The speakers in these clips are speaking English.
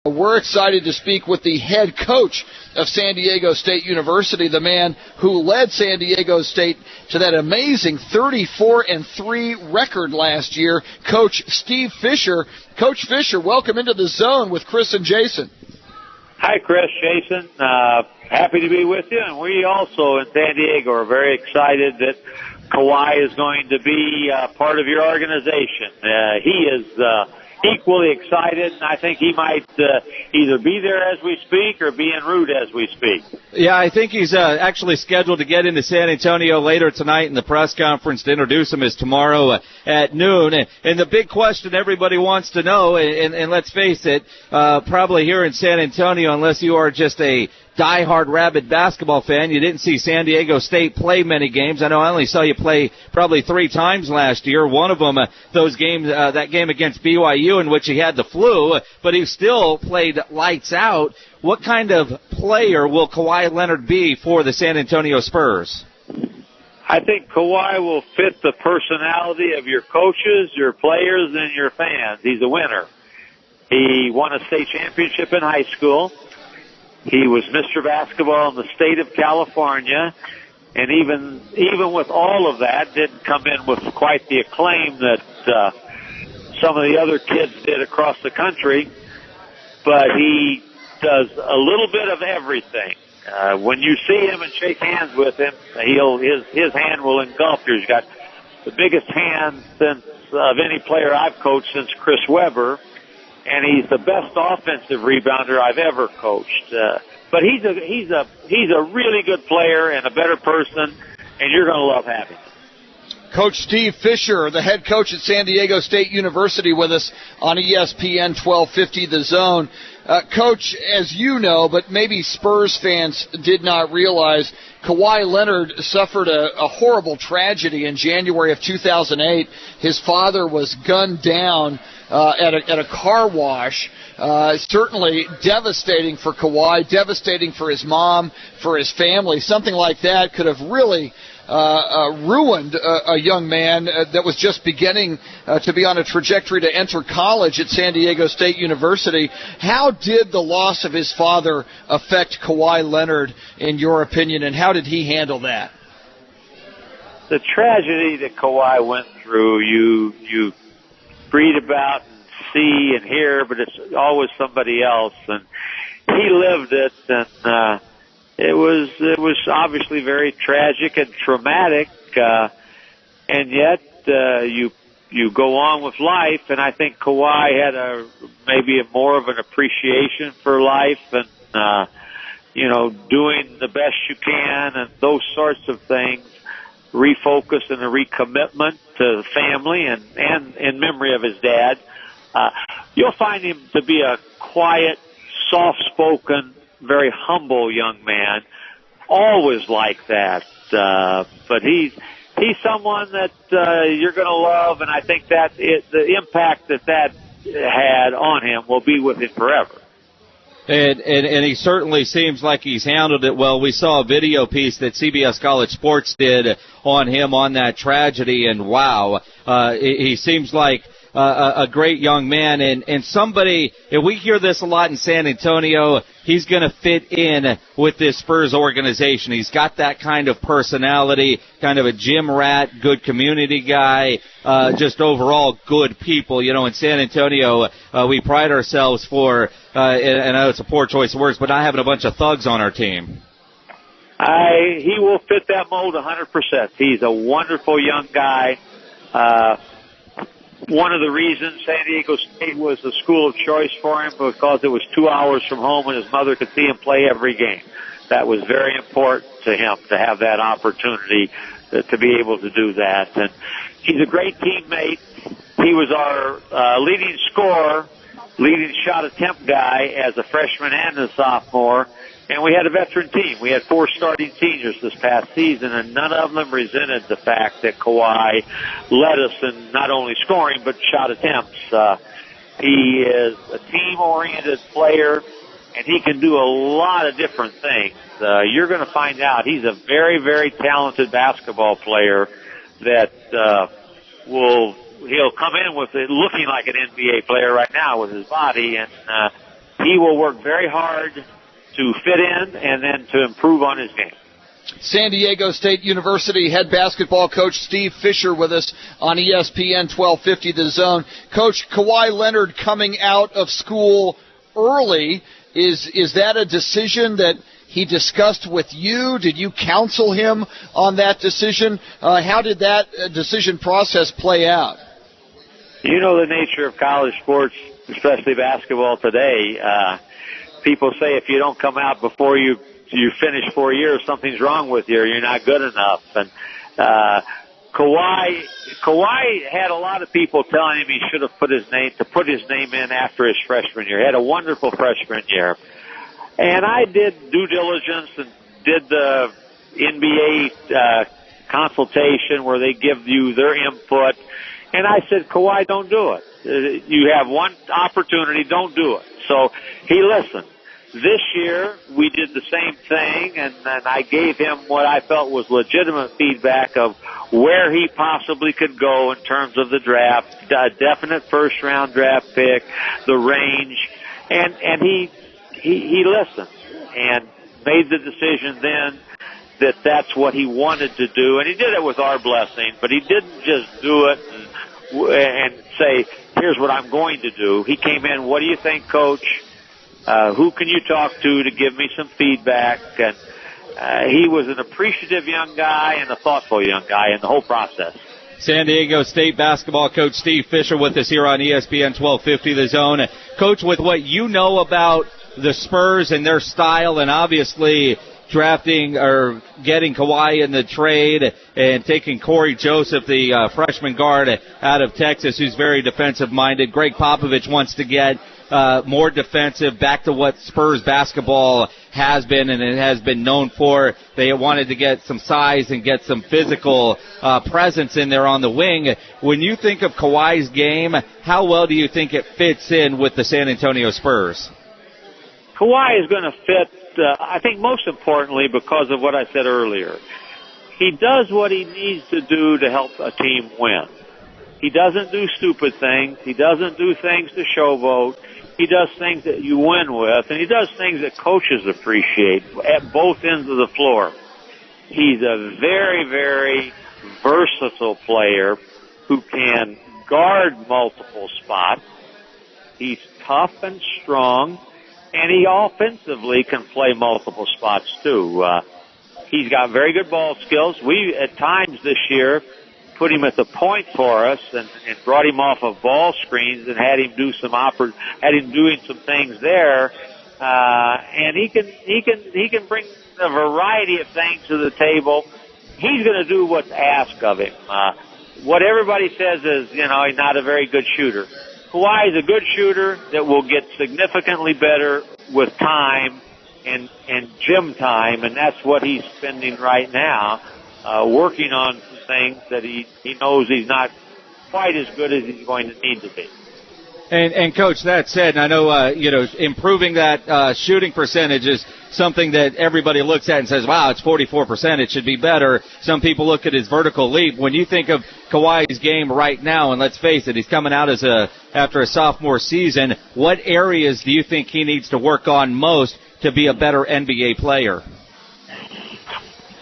We're excited to speak with the head coach of San Diego State University, the man who led San Diego State to that amazing 34-3 record last year, Coach Steve Fisher. Coach Fisher, welcome into the zone with Chris and Jason. Hi, Chris, Jason. Happy to be with you, and we also in San Diego are very excited that Kawhi is going to be part of your organization. He is equally excited, and I think he might either be there as we speak or be en route as we speak. Yeah, I think he's actually scheduled to get into San Antonio later tonight, and the press conference to introduce him is tomorrow at noon. And the big question everybody wants to know, and let's face it, probably here in San Antonio, unless you are just a diehard Rabbit basketball fan, you didn't see San Diego State play many games. I know I only saw you play probably 3 times last year. One of them, those games, that game against BYU in which he had the flu, but he still played lights out. What kind of player will Kawhi Leonard be for the San Antonio Spurs? I think Kawhi will fit the personality of your coaches, your players, and your fans. He's a winner. He won a state championship in high school. He was Mr. Basketball in the state of California, and even with all of that, didn't come in with quite the acclaim that some of the other kids did across the country. But he does a little bit of everything. When you see him and shake hands with him, his hand will engulf yours. He's got the biggest hand of any player I've coached since Chris Webber. And he's the best offensive rebounder I've ever coached. But he's a really good player and a better person, and you're going to love having him. Coach Steve Fisher, the head coach at San Diego State University, with us on ESPN 1250 The Zone. Coach, as you know, but maybe Spurs fans did not realize, Kawhi Leonard suffered a horrible tragedy in January of 2008. His father was gunned down at a car wash. Certainly devastating for Kawhi, devastating for his mom, for his family. Something like that could have really ruined a young man that was just beginning to be on a trajectory to enter college at San Diego State University. How did the loss of his father affect Kawhi Leonard, in your opinion, and how did he handle that? The tragedy that Kawhi went through, you read about and see and hear, but it's always somebody else, and he lived it, and it was obviously very tragic and traumatic, and yet you go on with life, and I think Kawhi had maybe more of an appreciation for life, and doing the best you can and those sorts of things, refocus and a recommitment to the family and in memory of his dad. You'll find him to be a quiet, soft-spoken, very humble young man, always like that. But he's someone that you're going to love, and I think that the impact that had on him will be with him forever. And he certainly seems like he's handled it well. We saw a video piece that CBS College Sports did on him on that tragedy, and wow, he seems like a great young man, and somebody, and we hear this a lot in San Antonio, he's going to fit in with this Spurs organization. He's got that kind of personality, kind of a gym rat, good community guy, just overall good people. In San Antonio, we pride ourselves for, and I know it's a poor choice of words, but not having a bunch of thugs on our team. He will fit that mold 100%. He's a wonderful young guy. One of the reasons San Diego State was the school of choice for him because it was 2 hours from home and his mother could see him play every game. That was very important to him to have that opportunity to be able to do that. And he's a great teammate. He was our leading scorer, leading shot attempt guy as a freshman and a sophomore. And we had a veteran team. We had 4 starting seniors this past season, and none of them resented the fact that Kawhi led us in not only scoring but shot attempts. He is a team-oriented player, and he can do a lot of different things. You're going to find out he's a very, very talented basketball player that he'll come in with it looking like an NBA player right now with his body, and he will work very hard to fit in and then to improve on his game. San Diego State University head basketball coach Steve Fisher with us on ESPN 1250 The Zone. Coach, Kawhi Leonard coming out of school early, is that a decision that he discussed with you? Did you counsel him on that decision? How did that decision process play out? You know the nature of college sports, especially basketball today. People say if you don't come out before you finish 4 years, something's wrong with you, or you're not good enough. And Kawhi had a lot of people telling him he should have put his name in after his freshman year. He had a wonderful freshman year. And I did due diligence and did the NBA consultation where they give you their input. And I said, Kawhi, don't do it. You have one opportunity, don't do it. So he listened. This year, we did the same thing, and I gave him what I felt was legitimate feedback of where he possibly could go in terms of the draft, a definite first-round draft pick, the range, and he listened and made the decision then that that's what he wanted to do, and he did it with our blessing, but he didn't just do it and say, here's what I'm going to do. He came in, what do you think, Coach? Who can you talk to give me some feedback? And he was an appreciative young guy and a thoughtful young guy in the whole process. San Diego State basketball coach Steve Fisher with us here on ESPN 1250 The Zone. Coach, with what you know about the Spurs and their style, and obviously drafting or getting Kawhi in the trade and taking Corey Joseph, the freshman guard out of Texas, who's very defensive-minded. Greg Popovich wants to get more defensive, back to what Spurs basketball has been and it has been known for. They wanted to get some size and get some physical presence in there on the wing. When you think of Kawhi's game, how well do you think it fits in with the San Antonio Spurs? Kawhi is going to fit, I think most importantly, because of what I said earlier. He does what he needs to do to help a team win. He doesn't do stupid things. He doesn't do things to showboat. He does things that you win with, and he does things that coaches appreciate at both ends of the floor. He's a very, very versatile player who can guard multiple spots. He's tough and strong, and he offensively can play multiple spots too. He's got very good ball skills. We, at times this year, put him at the point for us and brought him off of ball screens and had him do had him doing some things there. And he can bring a variety of things to the table. He's going to do what's asked of him. What everybody says is, he's not a very good shooter. Kawhi is a good shooter that will get significantly better with time and gym time, and that's what he's spending right now, working on some things that he knows he's not quite as good as he's going to need to be. And Coach, that said, and I know, improving that shooting percentage is something that everybody looks at and says, wow, it's 44%, it should be better. Some people look at his vertical leap. When you think of Kawhi's game right now, and let's face it, he's coming out after a sophomore season, what areas do you think he needs to work on most to be a better NBA player?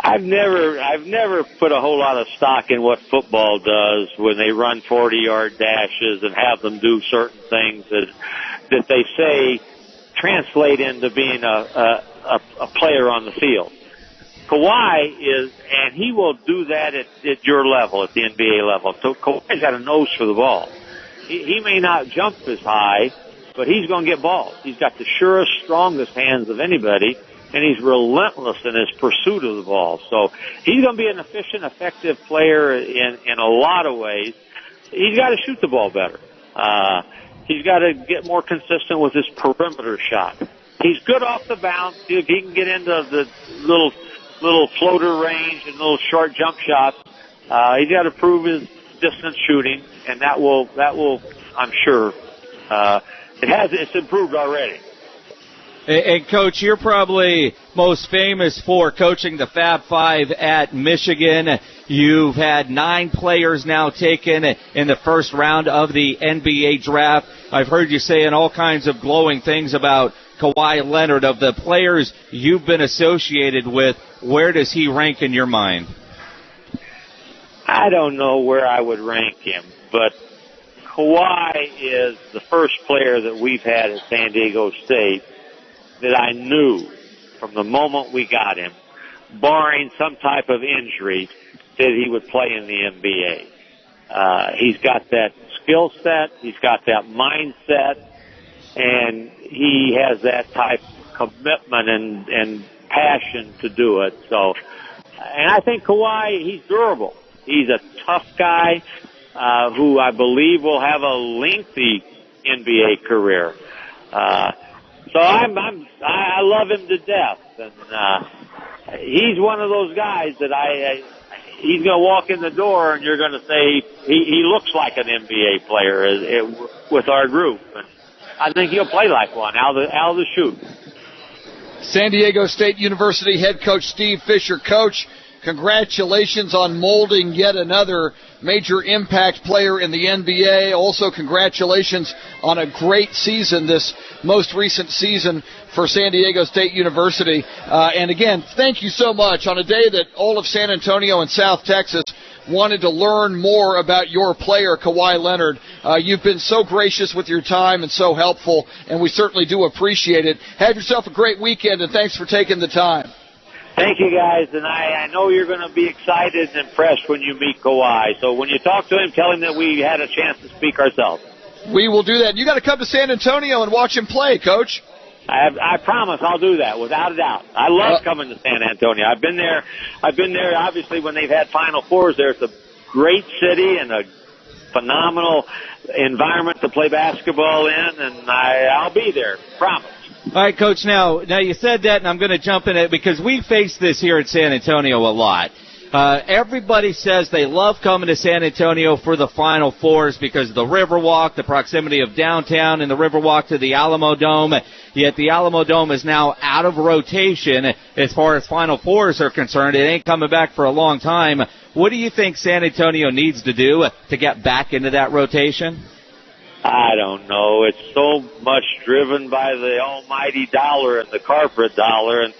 I've never put a whole lot of stock in what football does when they run 40-yard dashes and have them do certain things that they say translate into being a player on the field. Kawhi is, and he will do that at your level, at the NBA level. So Kawhi's got a nose for the ball. He may not jump as high, but he's going to get balls. He's got the surest, strongest hands of anybody, and he's relentless in his pursuit of the ball. So he's going to be an efficient, effective player in a lot of ways. He's got to shoot the ball better. He's got to get more consistent with his perimeter shot. He's good off the bounce. He can get into the little floater range and little short jump shots. He's got to prove his distance shooting, and that will, I'm sure, it's improved already. And, Coach, you're probably most famous for coaching the Fab Five at Michigan. You've had 9 players now taken in the first round of the NBA draft. I've heard you saying all kinds of glowing things about Kawhi Leonard. Of the players you've been associated with, where does he rank in your mind? I don't know where I would rank him, but Kawhi is the first player that we've had at San Diego State that I knew from the moment we got him, barring some type of injury, that he would play in the NBA. He's got that skill set, he's got that mindset, and he has that type of commitment and passion to do it. So, and I think Kawhi, he's durable. He's a tough guy who I believe will have a lengthy NBA career. So I love him to death, and he's one of those guys that he's going to walk in the door and you're going to say he looks like an NBA player with our group, and I think he'll play like one out of the chute. San Diego State University head coach Steve Fisher. Coach, congratulations on molding yet another major impact player in the NBA. Also, congratulations on a great season, this most recent season for San Diego State University. And again, thank you so much on a day that all of San Antonio and South Texas wanted to learn more about your player, Kawhi Leonard. You've been so gracious with your time and so helpful, and we certainly do appreciate it. Have yourself a great weekend, and thanks for taking the time. Thank you, guys, and I know you're going to be excited and impressed when you meet Kawhi. So when you talk to him, tell him that we had a chance to speak ourselves. We will do that. You got to come to San Antonio and watch him play, Coach. I promise I'll do that without a doubt. I love coming to San Antonio. I've been there obviously when they've had Final Fours there. It's a great city and a phenomenal environment to play basketball in, and I'll be there. Promise. All right, Coach, now you said that, and I'm going to jump in it because we face this here in San Antonio a lot. Everybody says they love coming to San Antonio for the Final Fours because of the Riverwalk, the proximity of downtown, and the Riverwalk to the Alamo Dome. Yet the Alamo Dome is now out of rotation as far as Final Fours are concerned. It ain't coming back for a long time. What do you think San Antonio needs to do to get back into that rotation? I don't know. It's so much driven by the almighty dollar and the corporate dollar, and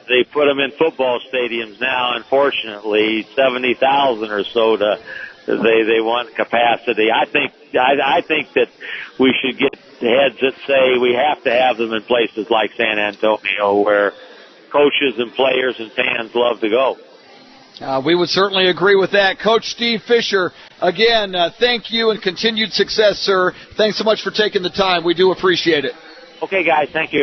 they put them in football stadiums now. Unfortunately, 70,000 or so they want capacity. I think that we should get heads that say we have to have them in places like San Antonio, where coaches and players and fans love to go. We would certainly agree with that. Coach Steve Fisher, again, thank you and continued success, sir. Thanks so much for taking the time. We do appreciate it. Okay, guys, thank you.